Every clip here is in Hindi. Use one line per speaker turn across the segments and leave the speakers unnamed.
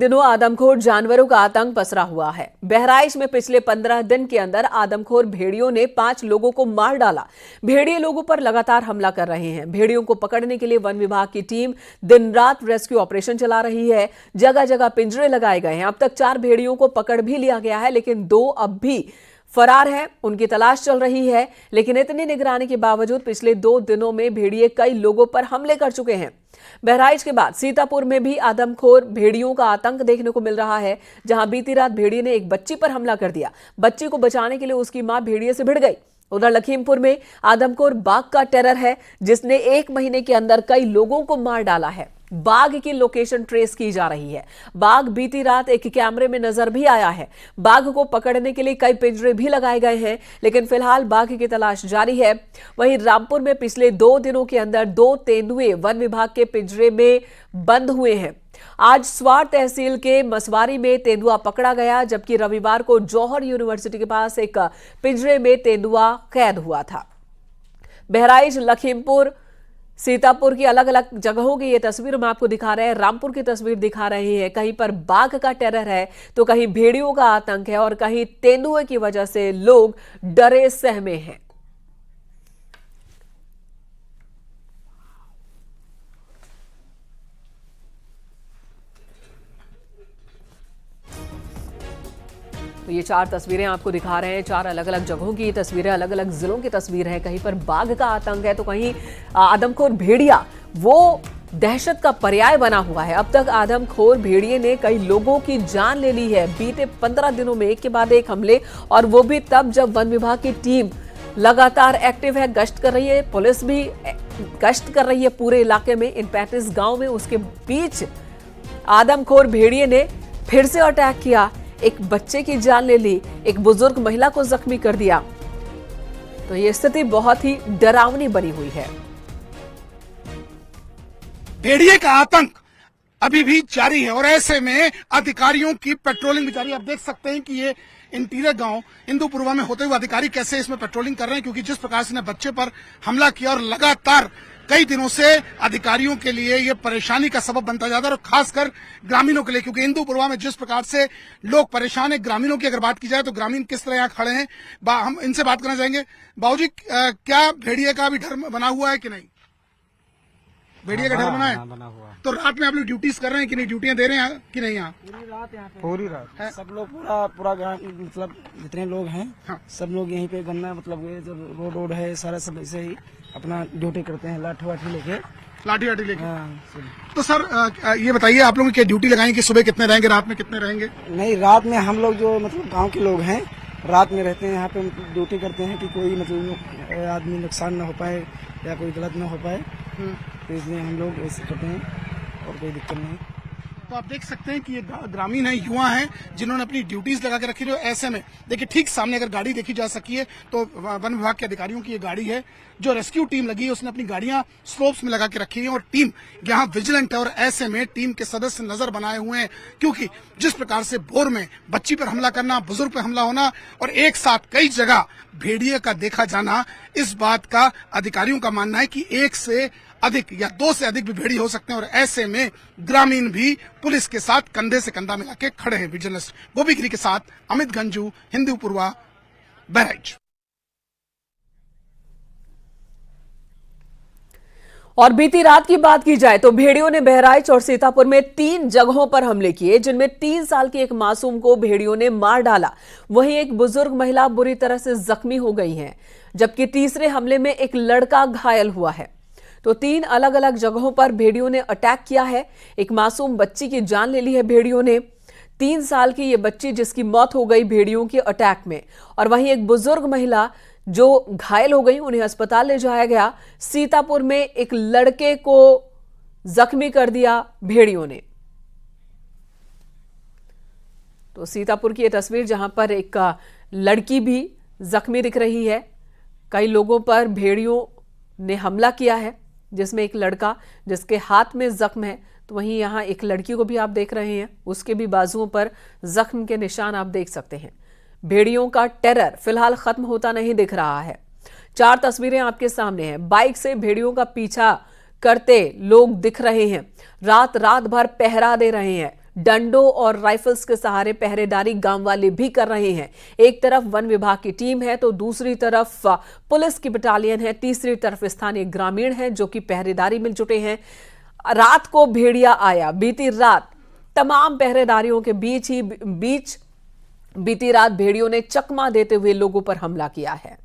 दिनों आदमखोर जानवरों का आतंक पसरा हुआ है। बहराइच में पिछले 15 दिन के अंदर आदमखोर भेड़ियों ने 5 लोगों को मार डाला। भेड़िए लोगों पर लगातार हमला कर रहे हैं। भेड़ियों को पकड़ने के लिए वन विभाग की टीम दिन रात रेस्क्यू ऑपरेशन चला रही है। जगह जगह पिंजरे लगाए गए हैं। अब तक 4 भेड़ियों को पकड़ भी लिया गया है, लेकिन 2 अब भी फरार है, उनकी तलाश चल रही है। लेकिन इतनी निगरानी के बावजूद पिछले 2 दिनों में भेड़िए कई लोगों पर हमले कर चुके हैं। बहराइच के बाद सीतापुर में भी आदमखोर भेड़ियों का आतंक देखने को मिल रहा है, जहां बीती रात भेड़िए ने एक बच्ची पर हमला कर दिया। बच्ची को बचाने के लिए उसकी मां भेड़िए से भिड़ गई। उधर लखीमपुर में आदमखोर बाघ का टेरर है, जिसने 1 महीने के अंदर कई लोगों को मार डाला है। बाघ की लोकेशन ट्रेस की जा रही है। बाघ बीती रात एक कैमरे में नजर भी आया है। बाघ को पकड़ने के लिए कई पिंजरे भी लगाए गए हैं, लेकिन फिलहाल बाघ की तलाश जारी है। वहीं रामपुर में पिछले 2 दिनों के अंदर 2 तेंदुए वन विभाग के पिंजरे में बंद हुए हैं। आज स्वार तहसील के मसवारी में तेंदुआ पकड़ा गया, जबकि रविवार को जौहर यूनिवर्सिटी के पास एक पिंजरे में तेंदुआ कैद हुआ था। बहराइच, लखीमपुर, सीतापुर की अलग अलग जगहों की ये तस्वीर हम आपको दिखा रहे हैं। रामपुर की तस्वीर दिखा रहे हैं। कहीं पर बाघ का टेरर है, तो कहीं भेड़ियों का आतंक है, और कहीं तेंदुए की वजह से लोग डरे सहमे हैं। तो ये 4 तस्वीरें आपको दिखा रहे हैं। 4 अलग अलग जगहों की तस्वीरें, अलग अलग जिलों की तस्वीर है। कहीं पर बाघ का आतंक है, तो कहीं आदमखोर भेड़िया वो दहशत का पर्याय बना हुआ है। अब तक आदमखोर भेड़िए ने कई लोगों की जान ले ली है। बीते 15 दिनों में एक के बाद एक हमले, और वो भी तब जब वन विभाग की टीम लगातार एक्टिव है, गश्त कर रही है। पुलिस भी गश्त कर रही है पूरे इलाके में, इन 35 गांव में। उसके बीच आदमखोर भेड़िए ने फिर से अटैक किया, एक बच्चे की जान ले ली, एक बुजुर्ग महिला को जख्मी कर दिया। तो ये स्थिति बहुत ही डरावनी बनी हुई है।
भेड़िए का आतंक अभी भी जारी है, और ऐसे में अधिकारियों की पेट्रोलिंग भी जारी है। आप देख सकते हैं कि ये इंटीरियर गांव हिंदूपुरवा में होते हुए अधिकारी कैसे इसमें पेट्रोलिंग कर रहे हैं, क्योंकि जिस प्रकार से बच्चे पर हमला किया और लगातार कई दिनों से अधिकारियों के लिए ये परेशानी का सबब बनता जाता है, और खासकर ग्रामीणों के लिए, क्योंकि हिंदूपुरवा में जिस प्रकार से लोग परेशान हैं। ग्रामीणों की अगर बात की जाए तो ग्रामीण किस तरह यहाँ खड़े हैं, हम इनसे बात करना चाहेंगे। बाबूजी, क्या भेड़िए का भी डर बना हुआ है कि नहीं? भेड़िए का डर बना है?
बना हुआ।
तो रात में आप लोग ड्यूटीज कर रहे हैं कि नहीं? ड्यूटियां दे रहे हैं कि नहीं? यहाँ
पूरी रात सब लोग पूरा मतलब जितने लोग हैं,
हाँ।
सब लोग यहीं पे गन्ना मतलब ये जो रोड है सारा सब ऐसे ही अपना ड्यूटी करते हैं, लाठी वाठी लेके।
हाँ, तो सर ये बताइए, आप लोग क्या ड्यूटी लगाएंगे कि सुबह कितने रहेंगे, रात में कितने रहेंगे?
नहीं, रात में हम लोग जो मतलब गांव के लोग हैं रात में रहते हैं यहाँ पे, ड्यूटी करते हैं कि कोई मतलब आदमी नुकसान ना हो पाए या कोई गलत ना हो पाए, तो इसलिए हम लोग ऐसे करते हैं और कोई दिक्कत नहीं।
तो आप देख सकते हैं कि ये ग्रामीण है, युवा हैं, जिन्होंने अपनी ड्यूटीज लगा के रखी है। ऐसे में देखिए, ठीक सामने अगर गाड़ी देखी जा सकी है तो वन विभाग के अधिकारियों की ये गाड़ी है। जो रेस्क्यू टीम लगी है उसने अपनी गाड़ियां स्लोप्स में लगा के रखी है, और टीम यहाँ विजिलेंट है। और ऐसे में टीम के सदस्य नजर बनाए हुए हैं, क्योंकि जिस प्रकार से भोर में बच्ची पर हमला करना, बुजुर्ग पर हमला होना, और एक साथ कई जगह भेड़िए का देखा जाना, इस बात का अधिकारियों का मानना है कि 1 से अधिक या 2 से अधिक भी भेड़ी हो सकते हैं। और ऐसे में ग्रामीण भी पुलिस के साथ कंधे से कंधा मिला के खड़े हैं। विजिलेंस गोपीगिरी के साथ अमित गंजू, हिंदूपुरवा, बहराइच।
और बीती रात की बात की जाए तो भेड़ियों ने बहराइच और सीतापुर में 3 जगहों पर हमले किए, जिनमें 3 साल की एक मासूम को भेड़ियों ने मार डाला। वहीं एक बुजुर्ग महिला बुरी तरह से जख्मी हो गई है, जबकि तीसरे हमले में एक लड़का घायल हुआ है। तो 3 अलग अलग जगहों पर भेड़ियों ने अटैक किया है। एक मासूम बच्ची की जान ले ली है भेड़ियों ने, 3 साल की ये बच्ची जिसकी मौत हो गई भेड़ियों के अटैक में। और वहीं एक बुजुर्ग महिला जो घायल हो गई, उन्हें अस्पताल ले जाया गया। सीतापुर में एक लड़के को जख्मी कर दिया भेड़ियों ने। तो सीतापुर की यह तस्वीर, जहां पर एक लड़की भी जख्मी दिख रही है। कई लोगों पर भेड़ियों ने हमला किया है, जिसमें एक लड़का जिसके हाथ में जख्म है, तो वहीं यहां एक लड़की को भी आप देख रहे हैं, उसके भी बाजुओं पर जख्म के निशान आप देख सकते हैं। भेड़ियों का टेरर फिलहाल खत्म होता नहीं दिख रहा है। 4 तस्वीरें आपके सामने हैं। बाइक से भेड़ियों का पीछा करते लोग दिख रहे हैं, रात रात भर पहरा दे रहे हैं। डंडों और राइफल्स के सहारे पहरेदारी गांव वाले भी कर रहे हैं। एक तरफ वन विभाग की टीम है तो दूसरी तरफ पुलिस की बटालियन है, तीसरी तरफ स्थानीय ग्रामीण हैं जो कि पहरेदारी में जुटे हैं। रात को भेड़िया आया। बीती रात तमाम पहरेदारियों के बीच बीती रात भेड़ियों ने चकमा देते हुए लोगों पर हमला किया है।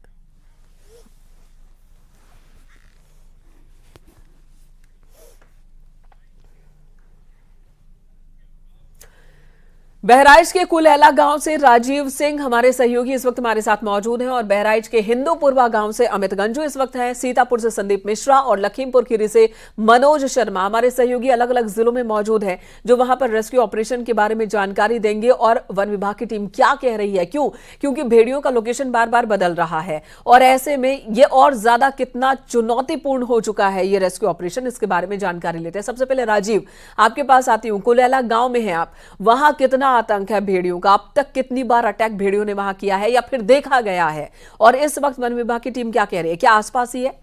बहराइच के कुलैला गांव से राजीव सिंह हमारे सहयोगी इस वक्त हमारे साथ मौजूद हैं और बहराइच के हिंदूपुरवा गांव से अमित गंजू इस वक्त हैं। सीतापुर से संदीप मिश्रा और लखीमपुर खीरी से मनोज शर्मा हमारे सहयोगी अलग अलग जिलों में मौजूद हैं जो वहां पर रेस्क्यू ऑपरेशन के बारे में जानकारी देंगे और वन विभाग की टीम क्या कह रही है। क्योंकि भेड़ियों का लोकेशन बार बार बदल रहा है और ऐसे में ये और ज्यादा कितना चुनौतीपूर्ण हो चुका है ये रेस्क्यू ऑपरेशन, इसके बारे में जानकारी लेते हैं। सबसे पहले राजीव, आपके पास आती हूं। कुलैला गांव में है आप, वहां कितना आतंक है भेड़ियों का? अब तक कितनी बार अटैक भेड़ियों ने वहां किया है या फिर देखा गया है? और इस वक्त वन विभाग की टीम क्या कह रही है? क्या आसपास ही है?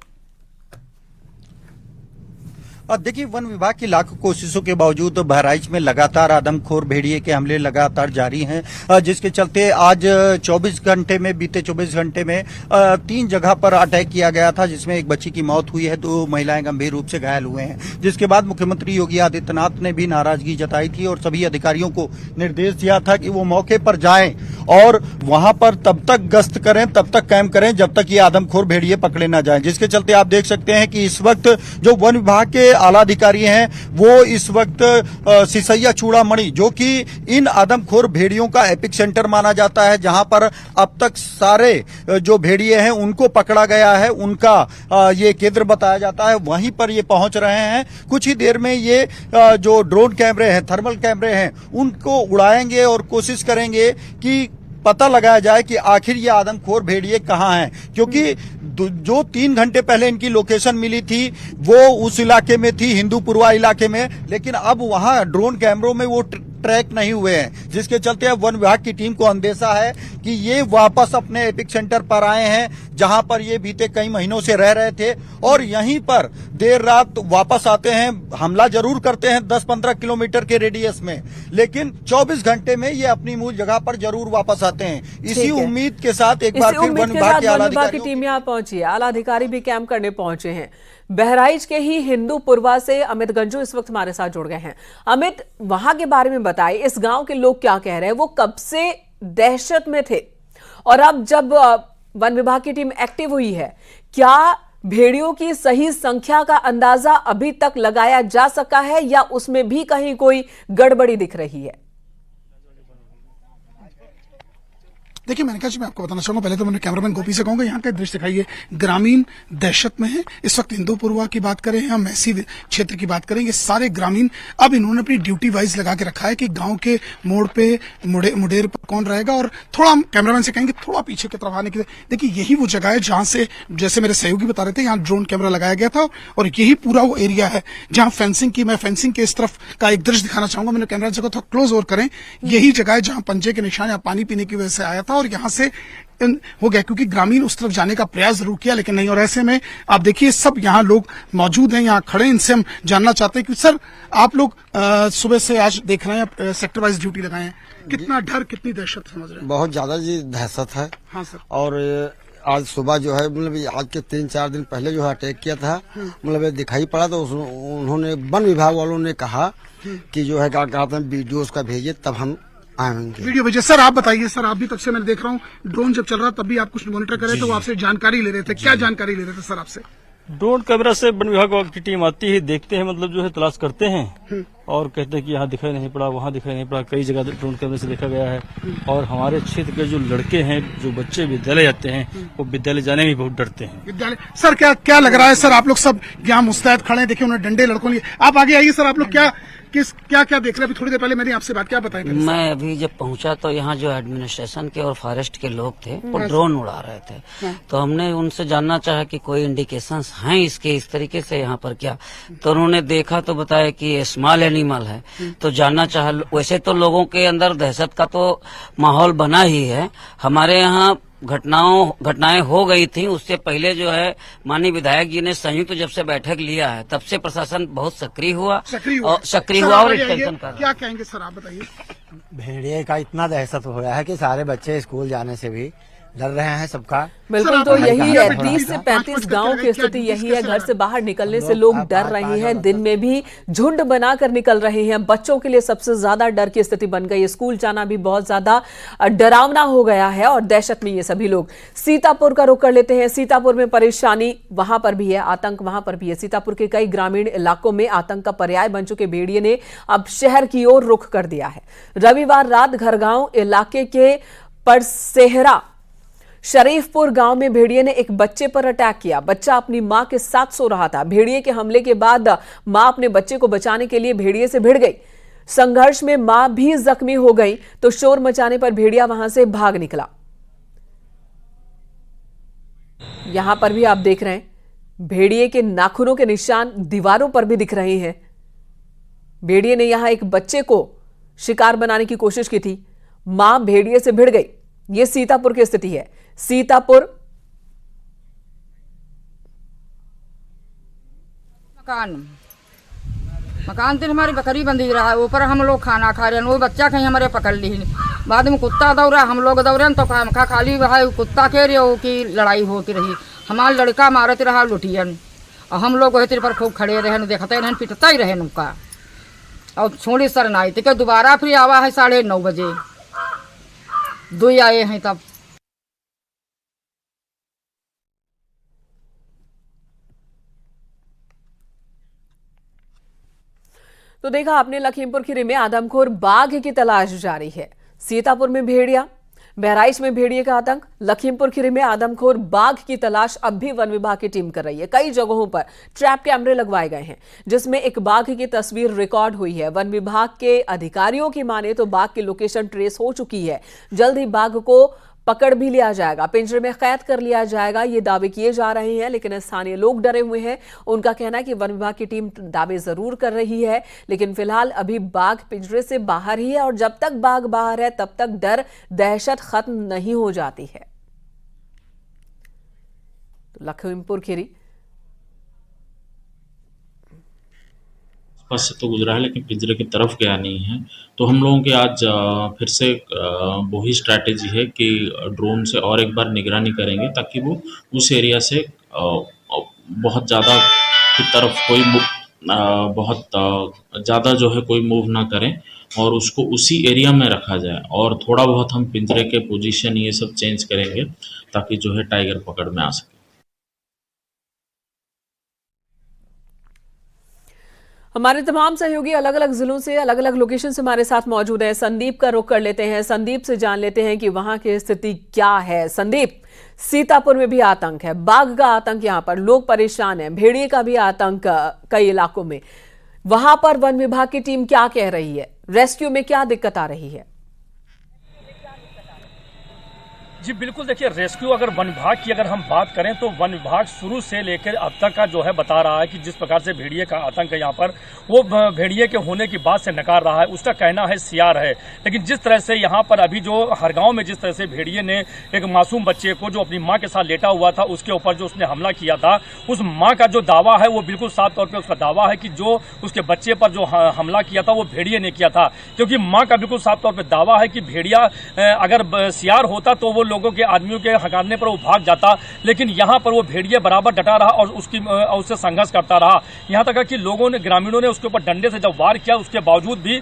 देखिए, वन विभाग की लाखों कोशिशों के बावजूद बहराइच में लगातार आदमखोर भेड़िए के हमले लगातार जारी हैं, जिसके चलते आज 24 घंटे में बीते 24 घंटे में 3 जगह पर अटैक किया गया था, जिसमें एक बच्ची की मौत हुई है, 2 महिलाएं गंभीर रूप से घायल हुए हैं। जिसके बाद मुख्यमंत्री योगी आदित्यनाथ ने भी नाराजगी जताई थी और सभी अधिकारियों को निर्देश दिया था कि वो मौके पर जाएं और वहां पर तब तक गश्त करें, तब तक कैंप करें जब तक ये आदमखोर भेड़िए पकड़े न जाएं। जिसके चलते आप देख सकते हैं कि इस वक्त जो वन विभाग के आला अधिकारी हैं वो इस वक्त सिसैया चूड़ामणि, जो कि इन आदमखोर भेड़ियों का एपिक सेंटर माना जाता है, जहां पर अब तक सारे जो भेड़िए हैं उनको पकड़ा गया है, उनका ये केंद्र बताया जाता है, वहीं पर ये पहुंच रहे हैं। कुछ ही देर में ये जो ड्रोन कैमरे हैं, थर्मल कैमरे हैं, उनको उड़ाएंगे और कोशिश करेंगे कि पता लगाया जाए कि आखिर ये आदमखोर भेड़िए कहाँ हैं, क्योंकि जो 3 घंटे पहले इनकी लोकेशन मिली थी वो उस इलाके में थी, हिंदूपुरवा इलाके में, लेकिन अब वहां ड्रोन कैमरों में वो ट्रैक नहीं हुए हैं। जिसके चलते अब वन विभाग की टीम को अंदेशा है कि ये वापस अपने एपिक सेंटर पर आए हैं, जहां पर ये बीते कई महीनों से रह रहे थे और यहीं पर देर रात वापस आते हैं। हमला जरूर करते हैं 10-15 किलोमीटर के रेडियस में, लेकिन 24 घंटे में ये अपनी मूल जगह पर जरूर वापस आते हैं। इसी उम्मीद के साथ एक बार फिर वन विभाग के आला अधिकारी
की टीम यहाँ पहुंची है, आला अधिकारी भी कैंप करने पहुंचे हैं। बहराइच के ही हिंदूपुरवा से अमित गंजू इस वक्त हमारे साथ जुड़ गए हैं। अमित, वहां के बारे में बताइए, इस गांव के लोग क्या कह रहे हैं? वो कब से दहशत में थे और अब जब वन विभाग की टीम एक्टिव हुई है, क्या भेड़ियों की सही संख्या का अंदाजा अभी तक लगाया जा सका है या उसमें भी कहीं कोई गड़बड़ी दिख रही है?
देखिए मैंने कहा मैं आपको बताना चाहूंगा, पहले तो मैंने कैमरामैन गोपी से कहूंगा यहाँ का दृश्य दिखाइए। ग्रामीण दहशत में है इस वक्त। हिंदूपुरवा की बात करें या मैसी क्षेत्र की बात करें, ये सारे ग्रामीण अब इन्होंने अपनी ड्यूटी वाइज लगा के रखा है कि गांव के मोड़ पे मुडेर पर कौन रहेगा। और थोड़ा हम कैमरामैन से कहेंगे थोड़ा पीछे की तरफ आने के लिए। देखिए यही वो जगह है जहां से, जैसे मेरे सहयोगी बता रहे थे, यहाँ ड्रोन कैमरा लगाया गया था और यही पूरा वो एरिया है जहां फेंसिंग की। मैं फेंसिंग के इस तरफ का एक दृश्य दिखाना चाहूंगा, मैंने कैमरा जगह थोड़ा क्लोज ओवर करें। यही जगह है जहां पंजे के निशान या पानी पीने की वजह से आया था और यहाँ से हो गया, क्योंकि ग्रामीण उस तरफ जाने का प्रयास जरूर किया लेकिन नहीं। और ऐसे में आप देखिए सब यहाँ लोग मौजूद हैं, यहाँ खड़े। इनसे हम जानना चाहते हैं कि सर आप लोग सुबह से आज देख रहे हैं सेक्टर वाइज ड्यूटी लगाए हैं, कितना डर कितनी दहशत समझ रहे हैं?
बहुत ज्यादा जी दहशत है।
हाँ सर।
और आज सुबह जो है मतलब आज के 3-4 दिन पहले जो है अटैक किया था, मतलब दिखाई पड़ा तो उन्होंने वन विभाग वालों ने कहा कि जो है क्या कहते हैं वीडियोस का भेजिए तब हम आएंगे।
वीडियो भेजिए। सर आप बताइए, सर आप भी तब से मैं देख रहा हूँ ड्रोन जब चल रहा तब भी आप कुछ मॉनिटर कर रहे थे, तो आपसे जानकारी ले रहे थे, क्या जानकारी ले रहे थे सर आपसे?
ड्रोन कैमरा से वन विभाग की टीम आती है, देखते हैं, मतलब जो है तलाश करते हैं और कहते हैं कि यहाँ दिखाई नहीं पड़ा, वहाँ दिखाई नहीं पड़ा। कई जगह ड्रोन कैमरे से देखा गया है और हमारे क्षेत्र के जो लड़के हैं, जो बच्चे विद्यालय जाते हैं, वो विद्यालय जाने में बहुत डरते हैं।
विद्यालय सर क्या लग रहा है सर? आप लोग सब यहाँ मुस्तैद खड़े हैं, देखिए उन्होंने डंडे लड़कों लिए। आप आगे आइए सर, आप लोग क्या देख रहे हैं? अभी थोड़ी देर पहले मैंने आपसे बात, क्या बताई?
मैं अभी जब पहुंचा तो यहाँ जो एडमिनिस्ट्रेशन के और फॉरेस्ट के लोग थे वो ड्रोन उड़ा रहे थे, तो हमने उनसे जानना चाहा कि कोई इंडिकेशंस हैं इसके इस तरीके से यहाँ पर क्या, तो उन्होंने देखा तो बताया कि ये स्मॉल एनिमल है। तो जानना चाहा, वैसे तो लोगों के अंदर दहशत का तो माहौल बना ही है। हमारे यहाँ घटनाएं हो गई थी उससे पहले जो है माननीय विधायक जी ने संयुक्त जब से बैठक लिया है तब से प्रशासन बहुत सक्रिय हुआ और एक्सटेंशन कर
क्या कहेंगे सर, आप बताइए।
भेड़िए का इतना दहशत हो रहा है कि सारे बच्चे स्कूल जाने से भी डर रहे हैं सबका।
बिल्कुल, तो यही है 30 से 35 गांव की स्थिति यही है। घर से बाहर निकलने से लोग डर रहे हैं, दिन में भी झुंड बनाकर निकल रहे हैं। बच्चों के लिए सबसे ज्यादा डर की स्थिति बन गई है। स्कूल जाना भी बहुत ज्यादा डरावना हो गया है और दहशत में ये सभी लोग। सीतापुर का रुख कर लेते हैं। सीतापुर में परेशानी वहां पर भी है, आतंक वहां पर भी है। सीतापुर के कई ग्रामीण इलाकों में आतंक का पर्याय बन चुके भेड़िए ने अब शहर की ओर रुख कर दिया है। रविवार रात घरगांव इलाके के परसेहरा शरीफपुर गांव में भेड़िए ने एक बच्चे पर अटैक किया। बच्चा अपनी मां के साथ सो रहा था। भेड़िए के हमले के बाद मां अपने बच्चे को बचाने के लिए भेड़िए से भिड़ गई। संघर्ष में मां भी जख्मी हो गई तो शोर मचाने पर भेड़िया वहां से भाग निकला। यहां पर भी आप देख रहे हैं भेड़िए के नाखूनों के निशान दीवारों पर भी दिख रहे हैं। भेड़िए ने यहां एक बच्चे को शिकार बनाने की कोशिश की थी। मां भेड़िए से भिड़ गई। यह सीतापुर की स्थिति है। सीतापुर
मकान से हमारी बकरी बंधी रहा है, ऊपर हम लोग खाना खा रहे हैं, वो बच्चा कहीं हमारे पकड़ ली। बाद में कुत्ता दौड़ा, हम लोग दौड़े तो खाली वह कुत्ता कह रहे हो कि लड़ाई होती रही। हमारा लड़का मारत रहा लुटियन और हम लोग वही पर खूब खड़े रहे, देखते रहे, पिटता ही रहे उनका और छोड़ी सर ना आई। तो दोबारा फिर आवा है 9:30 बजे, 2 आए हैं तब।
तो देखा आपने लखीमपुर खीरी में आदमखोर बाघ की तलाश जारी है। सीतापुर में भेड़िया, बहराइच में भेड़िए का आतंक, लखीमपुर खीरी में आदमखोर बाघ की तलाश अब भी वन विभाग की टीम कर रही है। कई जगहों पर ट्रैप कैमरे लगवाए गए हैं जिसमें एक बाघ की तस्वीर रिकॉर्ड हुई है। वन विभाग के अधिकारियों की माने तो बाघ की लोकेशन ट्रेस हो चुकी है। जल्द ही बाघ को पकड़ भी लिया जाएगा, पिंजरे में कैद कर लिया जाएगा, ये दावे किए जा रहे हैं। लेकिन स्थानीय लोग डरे हुए हैं। उनका कहना है कि वन विभाग की टीम दावे जरूर कर रही है लेकिन फिलहाल अभी बाघ पिंजरे से बाहर ही है और जब तक बाघ बाहर है तब तक डर दहशत खत्म नहीं हो जाती है। तो लखीमपुर खीरी
पास से तो गुजरा है लेकिन पिंजरे की तरफ गया नहीं है। तो हम लोगों की आज फिर से वही स्ट्रैटेजी है कि ड्रोन से और एक बार निगरानी करेंगे ताकि वो उस एरिया से बहुत ज़्यादा की तरफ कोई बहुत ज़्यादा जो है कोई मूव ना करें और उसको उसी एरिया में रखा जाए। और थोड़ा बहुत हम पिंजरे के पोजीशन ये सब चेंज करेंगे ताकि जो है टाइगर पकड़ में आ सके।
हमारे तमाम सहयोगी अलग अलग जिलों से, अलग अलग लोकेशन से हमारे साथ मौजूद हैं। संदीप का रुख कर लेते हैं। संदीप से जान लेते हैं कि वहां की स्थिति क्या है। संदीप, सीतापुर में भी आतंक है, बाघ का आतंक, यहां पर लोग परेशान हैं, भेड़िए का भी आतंक कई इलाकों में। वहां पर वन विभाग की टीम क्या कह रही है? रेस्क्यू में क्या दिक्कत आ रही है?
जी बिल्कुल, देखिए रेस्क्यू अगर वन विभाग की अगर हम बात करें तो वन विभाग शुरू से लेकर अब तक का जो है बता रहा है कि जिस प्रकार से भेड़िए का आतंक है यहाँ पर, वो भेड़िए के होने की बात से नकार रहा है। उसका कहना है सियार है। लेकिन जिस तरह से यहाँ पर अभी जो हर गाँव में जिस तरह से भेड़िए ने एक मासूम बच्चे को जो अपनी माँ के साथ लेटा हुआ था उसके ऊपर जो उसने हमला किया था, उस माँ का जो दावा है वो बिल्कुल साफ तौर पर उसका दावा है कि जो उसके बच्चे पर जो हमला किया था वो भेड़िए ने किया था। क्योंकि माँ का बिल्कुल साफ तौर पर दावा है कि भेड़िया अगर सियार होता तो वो लोगों के आदमियों के हकारने पर वो भाग जाता, लेकिन यहाँ पर वो भेड़िए बराबर डटा रहा और उससे संघर्ष करता रहा। यहाँ तक कि लोगों ने, ग्रामीणों ने उसके ऊपर डंडे से जब वार किया उसके बावजूद भी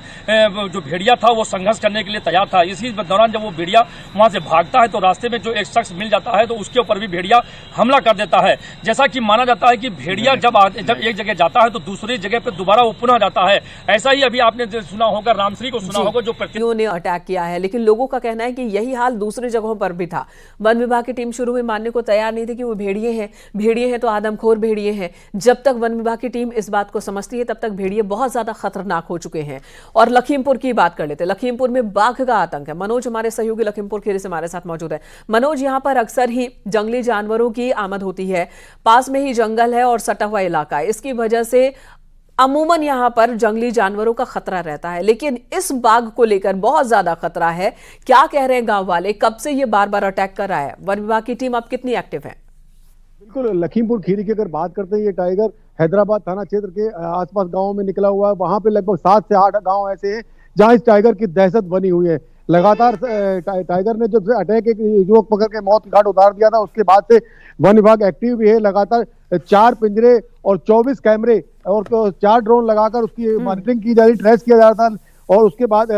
जो भेड़िया था वो संघर्ष करने के लिए तैयार था। इसी दौरान जब वो भेड़िया वहां से भागता है तो रास्ते में जो एक शख्स मिल जाता है तो उसके ऊपर भी भेड़िया हमला कर देता है। जैसा कि माना जाता है कि भेड़िया जब एक जगह जाता है तो दूसरी जगह पर दोबारा वो पुनः जाता है। ऐसा ही अभी आपने सुना होगा, रामश्री को सुना होगा, जो
ने अटैक किया है। लेकिन लोगों का कहना है कि यही हाल दूसरी जगहों पर भी था। वन विभाग की टीम शुरू में मानने को तैयार नहीं थी कि वो भेड़िए हैं तो आदमखोर भेड़िए हैं। जब तक वन विभाग की टीम इस बात को समझती है तब तक भेड़िए बहुत ज्यादा खतरनाक हो चुके हैं। और लखीमपुर की बात कर लेते हैं। लखीमपुर में बाघ का आतंक है। मनोज हमारे सहयोगी लखीमपुर खीरी से हमारे साथ मौजूद है। मनोज, यहाँ पर अक्सर ही जंगली जानवरों की आमद होती है, पास में ही जंगल है और सटा हुआ इलाका है। इसकी वजह से अमूमन यहाँ पर जंगली जानवरों का खतरा रहता है, लेकिन इस बाघ को लेकर बहुत ज्यादा खतरा है। क्या कह रहे हैं गांव वाले, कब से ये बार बार अटैक कर रहा है? वन विभाग की टीम अब कितनी एक्टिव है?
बिल्कुल, लखीमपुर खीरी की अगर बात करते हैं, ये टाइगर हैदराबाद थाना क्षेत्र के आसपास गांवों में निकला हुआ है। वहां पे लगभग 7 से 8 गांव ऐसे हैं जहां इस टाइगर की दहशत बनी हुई है। लगातार टाइगर ने जब से अटैक एक युवक पकड़ के मौत घाट उतार दिया था, उसके बाद से वन विभाग एक्टिव भी है। लगातार 4 पिंजरे और 24 कैमरे और 4 ड्रोन लगाकर उसकी मॉनिटरिंग की जा रही, ट्रेस किया जा रहा था और उसके बाद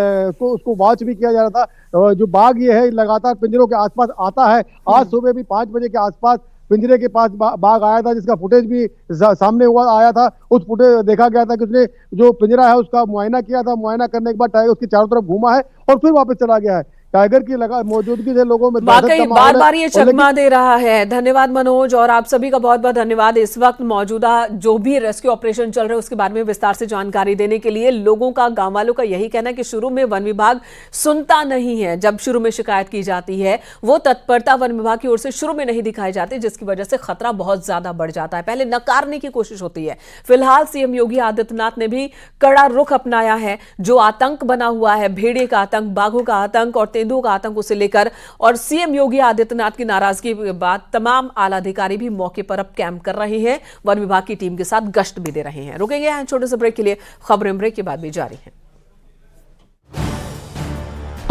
उसको वॉच भी किया जा रहा था। जो बाघ ये है लगातार पिंजरों के आसपास आता है। आज सुबह भी 5 बजे के आसपास पिंजरे के पास बाघ आया था, जिसका फुटेज भी सामने हुआ आया था। उस फुटेज देखा गया था कि उसने जो पिंजरा है उसका मुआयना किया था। मुआयना करने के बाद टाइगर उसके चारों तरफ घूमा है और फिर वापस चला गया है। टाइगर की मौजूदगी से लोगों में
वाकई बार बार ये चकमा दे रहा है। धन्यवाद मनोज, और आप सभी का बहुत बहुत धन्यवाद इस वक्त मौजूदा जो भी रेस्क्यू ऑपरेशन चल रहे हैं उसके बारे में विस्तार से जानकारी देने के लिए। लोगों का, गांव वालों का यही कहना है कि शुरू में वन विभाग सुनता नहीं है। जब शुरू में शिकायत की जाती है वो तत्परता वन विभाग की ओर से शुरू में नहीं दिखाई जाती, जिसकी वजह से खतरा बहुत ज्यादा बढ़ जाता है। पहले नकारने की कोशिश होती है। फिलहाल सीएम योगी आदित्यनाथ ने भी कड़ा रुख अपनाया है। जो आतंक बना हुआ है, भेड़िए का आतंक, बाघों का आतंक और तेंदुओं का आतंक, उसे लेकर और सीएम योगी आदित्यनाथ की नाराजगी के बाद तमाम आला अधिकारी भी मौके पर अब कैंप कर रहे हैं। वन विभाग की टीम के साथ गश्त भी दे रहे हैं। रुकेंगे यहाँ छोटे से ब्रेक के लिए, खबरें ब्रेक के बाद भी जारी हैं।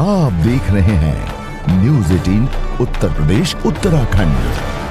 आप देख रहे हैं न्यूज़ 18 उत्तर प्रदेश उत्तराखंड।